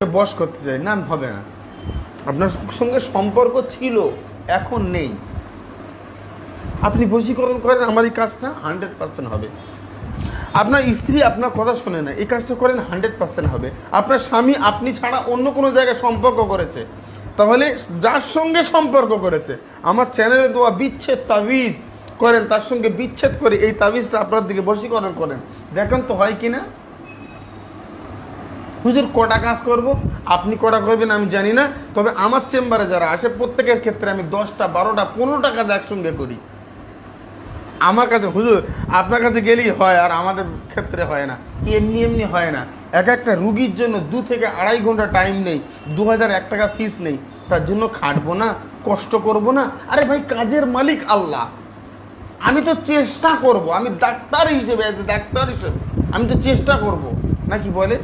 বশ করতে চাই না, হবে না। আপনার সঙ্গে সম্পর্ক ছিল, এখন নেই। আপনি বশীকরণ করেন, আমার এই কাজটা 100% হবে। আপনার স্ত্রী আপনার কথা শোনে না, এই কাজটা করেন 100% হবে। আপনার স্বামী আপনি ছাড়া অন্য কোনো জায়গায় সম্পর্ক করেছে, তাহলে যার সঙ্গে সম্পর্ক করেছে আমার চ্যানেলে দেওয়া বিচ্ছেদ তাবিজ করেন, তার সঙ্গে বিচ্ছেদ করে এই তাবিজটা আপনার দিকে বশীকরণ করেন, দেখেন তো হয় কি না। হুজুর কটা কাজ করব, আপনি কটা করবেন আমি জানি না, তবে আমার চেম্বারে যারা আসে প্রত্যেকের ক্ষেত্রে আমি 10টা 12টা 15টা কাজ একসঙ্গে করি। আমার কাছে হুজুর আপনার কাছে গেলেই হয়, আর আমাদের ক্ষেত্রে হয় না, এমনি এমনি হয় না। এক একটা রুগীর জন্য 2 থেকে 2.5 ঘন্টা টাইম নেই, 2001 টাকা ফিস নেই, তার জন্য খাটবো না, কষ্ট করব না? আরে ভাই, কাজের মালিক আল্লাহ, আমি তো চেষ্টা করব, আমি ডাক্তার হিসেবে আমি তো চেষ্টা করব, নাকি বলে?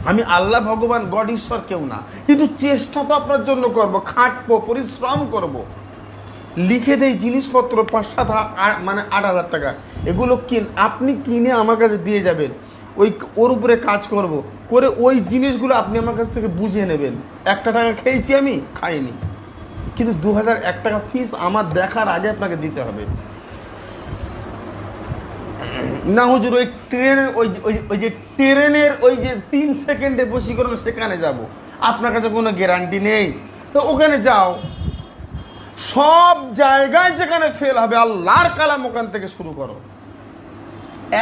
আমি আল্লাহ ভগবান গড ঈশ্বর কেউ না, কিন্তু চেষ্টা তো আপনার জন্য করব, খাটবো, পরিশ্রম করব। লিখে দেয় জিনিসপত্র 5-7 মানে 8,000 টাকা, এগুলো আপনি কিনে আমার কাছে দিয়ে যাবেন, ওর উপরে কাজ করব, করে ওই জিনিসগুলো আপনি আমার কাছ থেকে বুঝে নেবেন। 1 টাকা খেয়েছি আমি, খাইনি, কিন্তু 2001 টাকা ফিস আমার দেখার আগে আপনাকে দিতে হবে। না হুজুর, ওই ট্রেনের ওই যে ট্রেনের ওই যে 3 সেকেন্ডে বশীকরণ, সেখানে যাব, আপনার কাছে কোনো গ্যারান্টি নেই, তো ওখানে যাও। সব জায়গায় যেখানে ফেল হবে, আল্লাহর কালাম ওখান থেকে শুরু করো।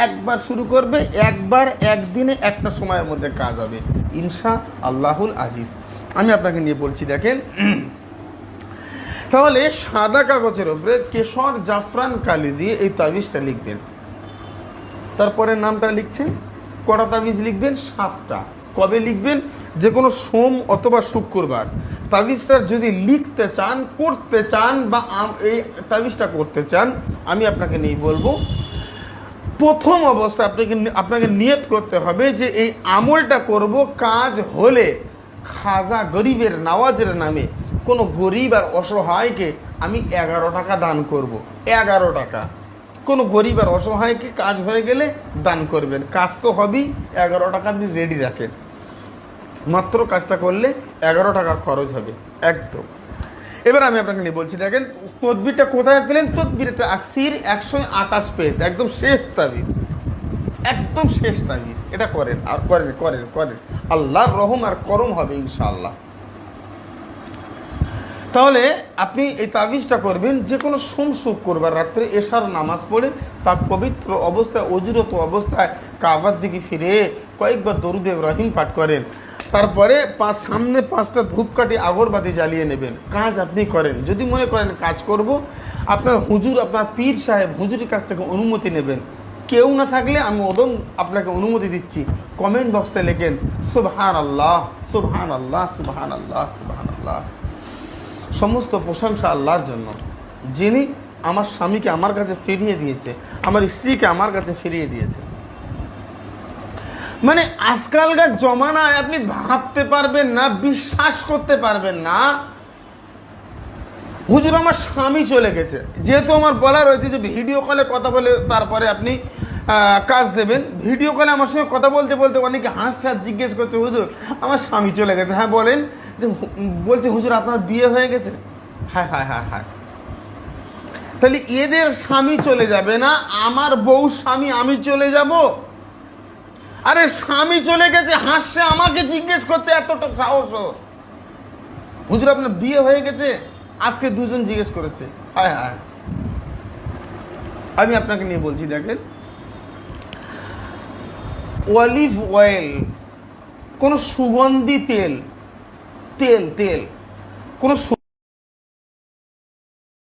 একবার শুরু করবে, একবার একদিনে একটা সময়ের মধ্যে কাজ হবে ইনশা আল্লাহুল আজিজ। আমি আপনাকে নিয়ে বলছি, দেখেন। তাহলে সাদা কাগজের উপরে কেশর জাফরান কালি দিয়ে এই তাবিজটা লিখবেন। তারপরে নামটা লিখছেন, কটা তাবিজ লিখবেন? 7টা। কবে লিখবেন? যে কোনো সোম অথবা শুক্রবার। তাবিজটা যদি লিখতে চান, করতে চান, বা এই তাবিজটা করতে চান, আমি আপনাকে নিয়ে বলবো, প্রথম অবস্থায় আপনাকে নিয়ত করতে হবে যে এই আমলটা করব, কাজ হলে খাজা গরিবের নওয়াজের নামে কোনো গরিব আর অসহায়কে আমি 11 টাকা দান করব। 11 টাকা কোনো গরিব আর অসহায়কে কাজ হয়ে গেলে দান করবেন। কাজ তো হবেই, 11 টাকা আপনি রেডি রাখেন, মাত্র কাজটা করলে 11 টাকা খরচ হবে একদম। এবার আমি আপনাকে নিয়ে বলছি, দেখেন তদবিরটা কোথায় পেলেন? তদবিরতে আকসির 128 পেজ, একদম শেষ তাবিজ, একদম শেষ তাবিজ। এটা করেন আর করেন করেন করেন, আল্লাহর রহম আর করম হবে ইনশাআল্লাহ। তাহলে আপনি এই তাবিজটা করবেন যে কোনো সোম শুক্রবার রাত্রে এশার নামাজ পড়ে, তার পবিত্র অবস্থায়, অজুরত অবস্থায় কাবার দিকে ফিরে কয়েকবার দরুদ ইব্রাহিম পাঠ করেন। তারপরে সামনে 5টা ধূপকাঠি আগরবাতি জ্বালিয়ে নেবেন। কাজ আপনি করেন। যদি মনে করেন কাজ করব, আপনার হুজুর, আপনার পীর সাহেব হুজুরের কাছ থেকে অনুমতি নেবেন। কেউ না থাকলে আমি ওদম আপনাকে অনুমতি দিচ্ছি, কমেন্ট বক্সে লেখেন সুবহানাল্লাহ সুবহানাল্লাহ সুবহানাল্লাহ সুবহানাল্লাহ। সমস্ত প্রশংসা আল্লাহর জন্য, যিনি আমার স্বামীকে আমার কাছে ফিরিয়ে দিয়েছে, আমার স্ত্রীকে আমার কাছে ফিরিয়ে দিয়েছে। মানে আজকালকার জমানায় আপনি ভাবতে পারবেন না, বিশ্বাস করতে পারবেন না, হুজুর আমার স্বামী চলে গেছে। যেহেতু আমার বলার হয়েছে যে ভিডিও কলে কথা বলে তারপরে আপনি কাজ দেবেন। ভিডিও কলে আমার সঙ্গে কথা বলতে বলতে অনেকে হাসছে আর জিজ্ঞেস করছে, হুজুর আমার স্বামী চলে গেছে। হ্যাঁ বলেন। যে বলছে হুজুর আপনার বিয়ে হয়ে গেছে। হ্যাঁ হ্যাঁ হ্যাঁ হ্যাঁ। তাহলে এদের স্বামী চলে যাবে না, আমার বউ স্বামী আমি চলে যাব? আরে স্বামী চলে গেছে, হাসছে, আমাকে জিজ্ঞেস করছে, এতটা সাহস! হুজুর আপনার বিয়ে হয়ে গেছে? আজকে 2 জন জিজ্ঞেস করেছে। হ্যাঁ হ্যাঁ। আমি আপনাকে নিয়ে বলছি, দেখেন অলিভ অয়েল, কোনো সুগন্ধি তেল, তেল তেল কোনো